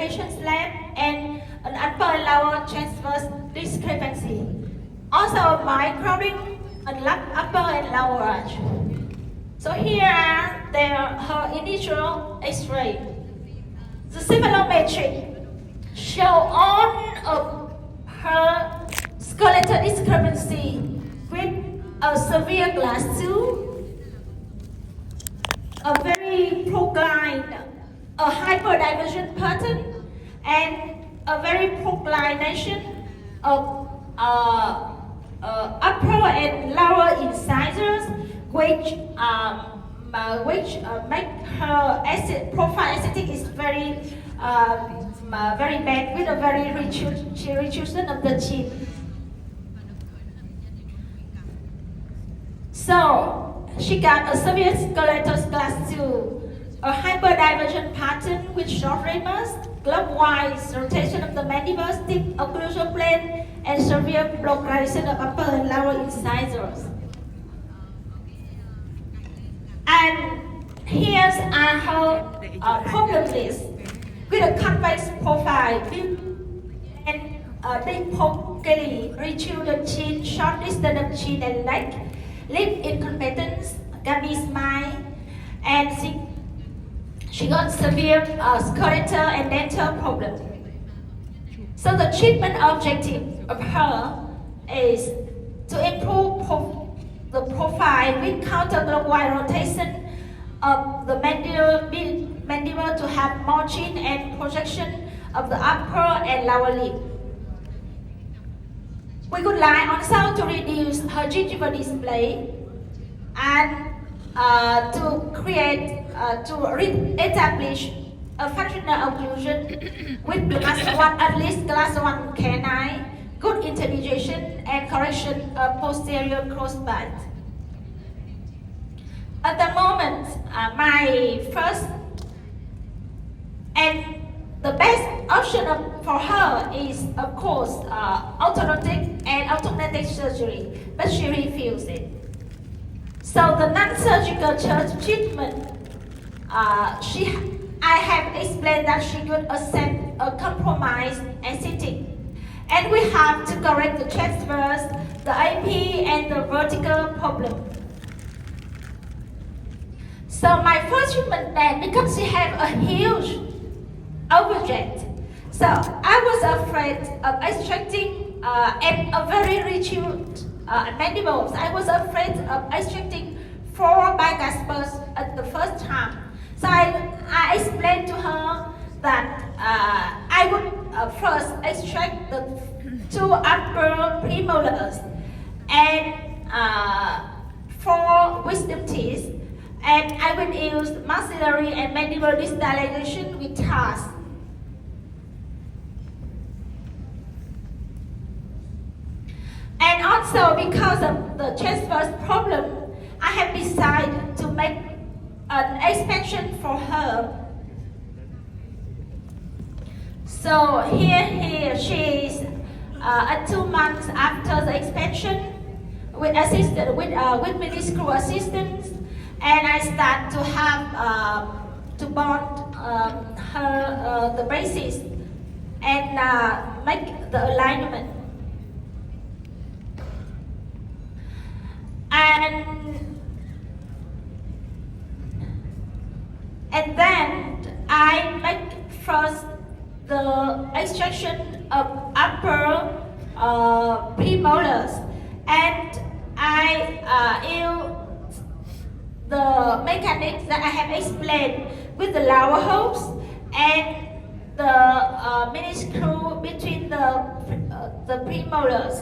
elevation slab and an upper and lower transverse discrepancy. Also by crowding an upper and lower arch. So here are her initial X-ray. The cephalometric show on of her skeletal discrepancy with a severe glass tooth, a very proclined, a hyperdivergent pattern, and a very proclination of upper and lower incisors, which make her profile aesthetic is very bad, with a very retrusion of the chin. So she got a severe skeletal glass tooth, a hyperdivergent pattern with short ramus, clockwise rotation of the mandible, steep occlusal plane, and severe localization of upper and lower incisors. And here's her problem list with a convex profile and dipocally retuded chin, short distance of chin and neck, lip incompetence, gummy smile, and she got severe skeletal and dental problem. So the treatment objective of her is to improve the profile with counterclockwise rotation of the mandible to have more chin and projection of the upper and lower lip. We would like also to reduce her gingival display and to re-establish a functional occlusion with class 1, at least class 1 canine, good interdigitation and correction of posterior crossbite. At the moment, my first and the best option for her is, of course, orthodontic and orthodontic surgery, but she refused it. So the non-surgical treatment, I have explained that she could accept a compromise aesthetic, and we have to correct the transverse, the AP, and the vertical problem. So my first treatment then, because she had a huge overjet, so I was afraid of extracting and a very rigid mandibles. I was afraid of extracting 4 bicuspids at the first time. So I explained to her that I would first extract the 2 upper premolars and 4 wisdom teeth, and I will use maxillary and mandible distalization with TAS. And also because of the transverse problem, I have decided to make an expansion for her. So here she is at 2 months after the expansion with meniscal assistance, and I start to have to bond her the braces and make the alignment. And then I make first the extraction of upper premolars, and I use the mechanics that I have explained with the lower hoops and the minuscule between the premolars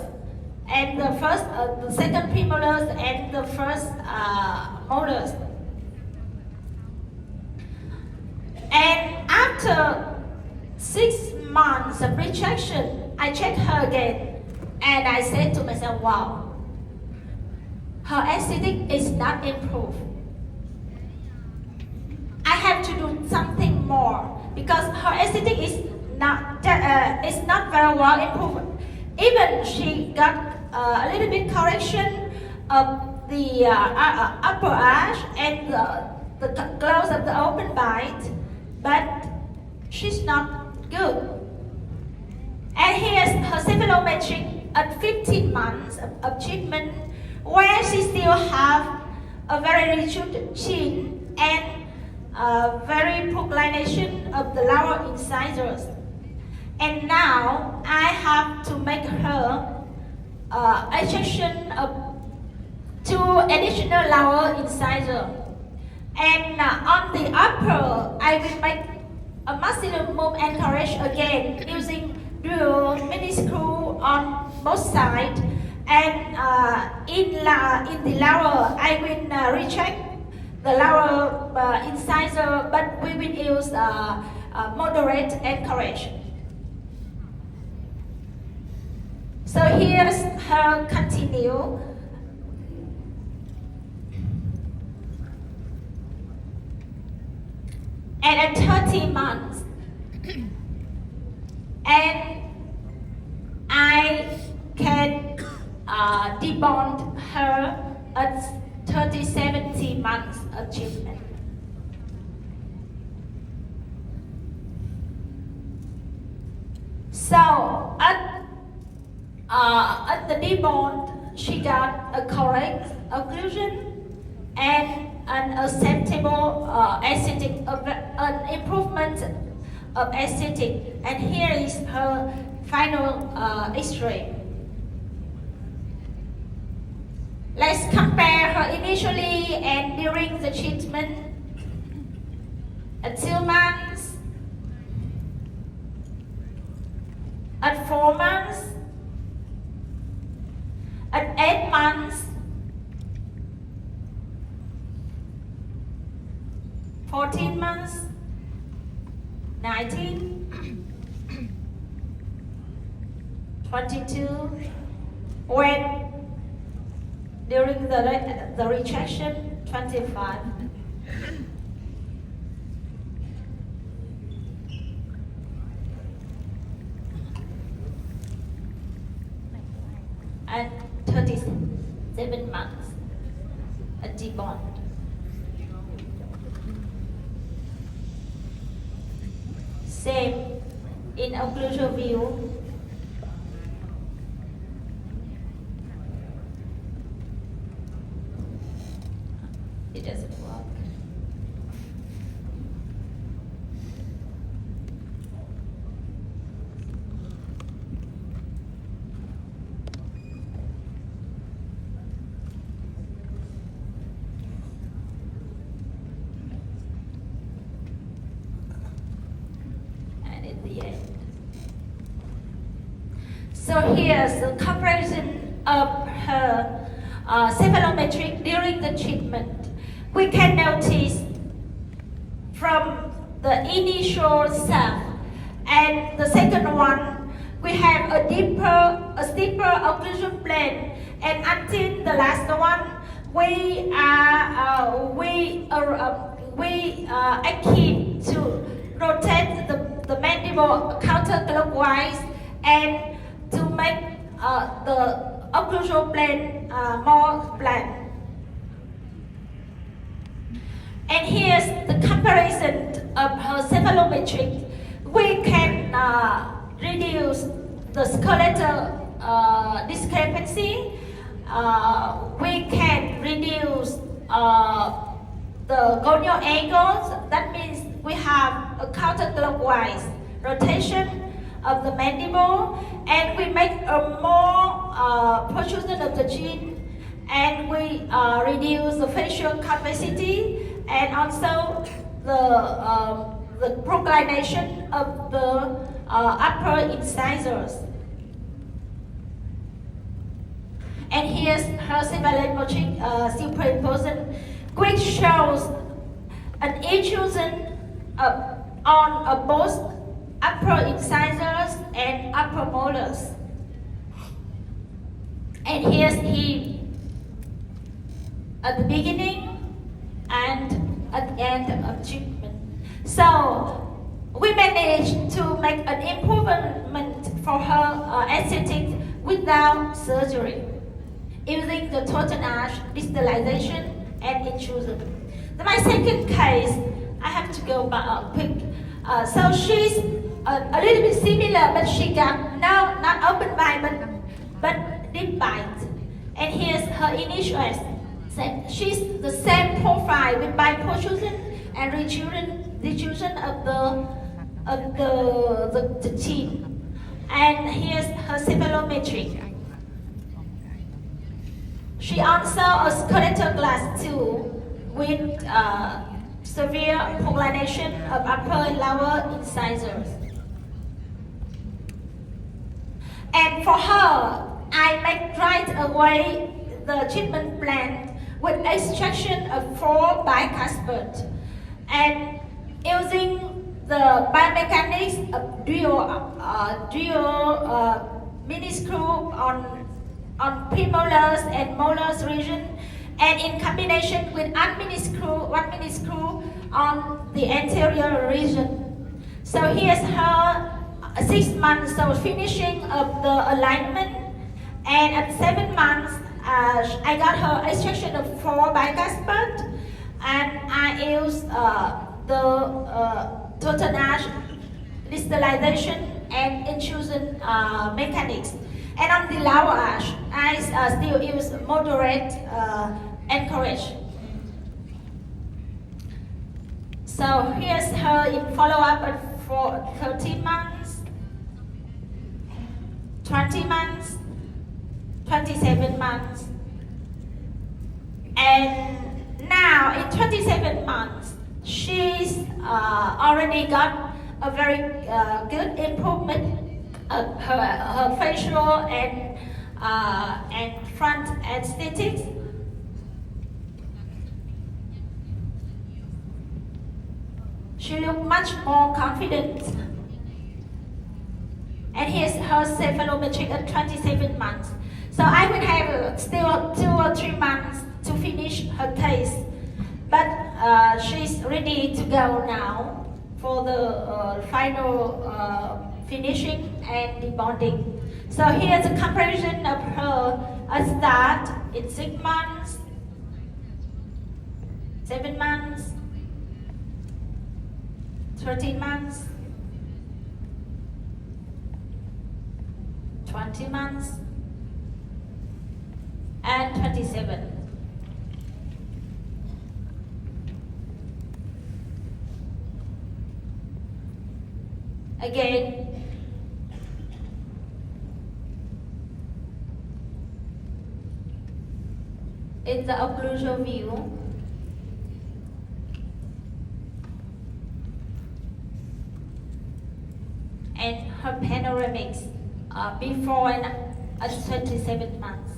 and the second premolars and the first molars. And after 6 months of retraction, I checked her again, and I said to myself, wow, her aesthetic is not improved. I have to do something more because her aesthetic is not very well improved. Even she got a little bit correction of the upper arch and the close of the open bite, but she's not Good. And here's her cephalometric at 15 months of treatment, where she still have a very rigid chin and very proclination of the lower incisors. And now I have to make her extraction of 2 additional lower incisors. And on the upper, I will make a maximum move anchorage again using drill mini screw on both sides. And in the lower, I will recheck the lower incisor, but we will use moderate anchorage. So here's her continue. And at 30 months, and I can debond her at 70 months of treatment. So at the debond, she got a correct occlusion and an acceptable aesthetic, an improvement of aesthetic. And here is her final X-ray. Let's compare her initially and during the treatment. At 2 months, at 4 months, at 8 months, 14 months, 19, 22, when during the retraction, 25. And 37 months at debond. Same in occlusal view. It doesn't work. So here's the comparison of her cephalometric during the treatment. We can notice from the initial self and the second one, we have a steeper occlusion plane, and until the last one, we are keen to rotate the mandible counterclockwise and to make the occlusal plane more flat. And here's the comparison of her cephalometric. We can reduce the skeletal discrepancy. We can reduce the gonial angles. That means we have a counterclockwise rotation of the mandible, and we make a more protrusion of the chin, and we reduce the facial convexity, and also the proclination of the upper incisors. And here's her cephalometric superimposition, which shows an intrusion on both upper incisors and upper molars. And here's him at the beginning and at the end of treatment. So we managed to make an improvement for her aesthetic without surgery, using the total arch, distalization, and intrusion. Then my second case, I have to go back quick. So she's a little bit similar, but she got not open bite, but deep bite. And here's her initials. She's the same profile with bite protrusion and retrusion of the teeth. And here's her cephalometric. She also a skeletal glass too, with severe polarization of upper and lower incisors. And for her, I make right away the treatment plan with extraction of 4 bicuspids and using the biomechanics of dual mini screw on premolars and molars region, and in combination with one mini screw on the anterior region. So here's her 6 months, so finishing of the alignment, and at 7 months, I got her extraction of 4 bicuspids, and I used the total distalization and intrusion mechanics. And on the lower arch, I still use moderate anchorage. So here's her in follow-up for 30 months, 20 months, 27 months. And now in 27 months, she's already got a very good improvement of her facial and front aesthetics. She looked much more confident. And here's her cephalometric at 27 months. So I will have still 2 or 3 months to finish her case. But she's ready to go now for the final finishing and debonding. So here's a comparison of her start in 6 months, 7 months, 13 months, 20 months, and 27. Again, in the occlusal view, and her panoramics before and at 27 months,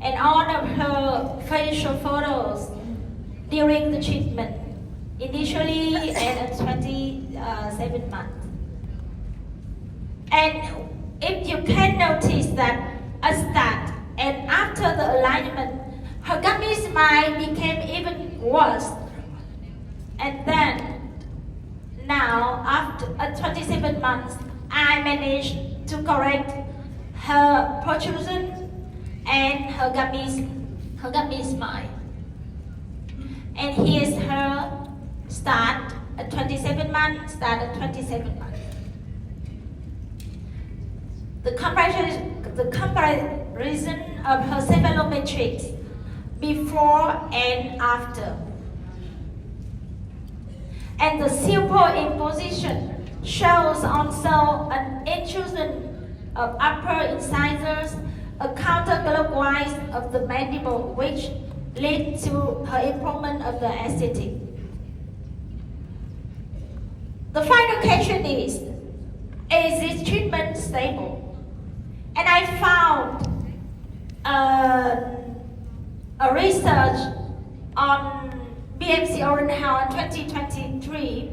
and all of her facial photos during the treatment, initially and at 27 months. And if you can notice that at start and after the alignment, her gummy smile became even worse. And then, now after 27 months, I managed to correct her protrusion and her gummy smile. And here's her start at 27 months, start at 27 months. The comparison of her cephalometrics before and after. And the superimposition shows also an intrusion of upper incisors, a counterclockwise of the mandible, which led to her improvement of the aesthetic. The final question is this treatment stable? And I found a research on BMC Orange Health 2023,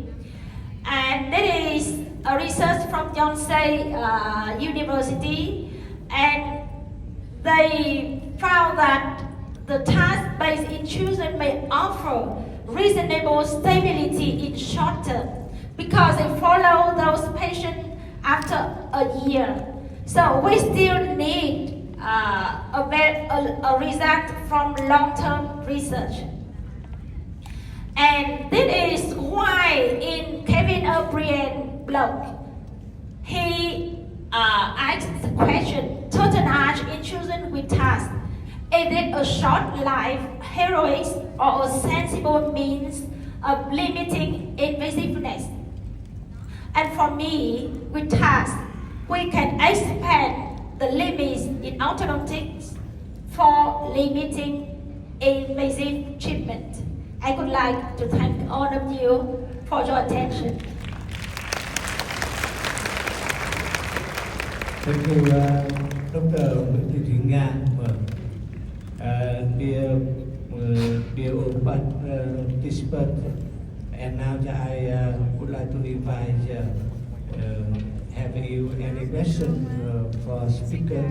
and that is a research from Yonsei University, and they found that the task-based intrusion may offer reasonable stability in short term because they follow those patients after a year. So we still need a result from long-term research. And this is why in Kevin O'Brien blog, ask the question, total age in children with tasks. Is it a short life, heroic, or a sensible means of limiting invasiveness? And for me, with tasks, we can expand the limits in orthodontics for limiting invasive treatment. I would like to thank all of you for your attention. Thank you, Dr. Nguyễn Thị Thúy Nga. Dear all participants, and now I would like to invite have you any question for speaker.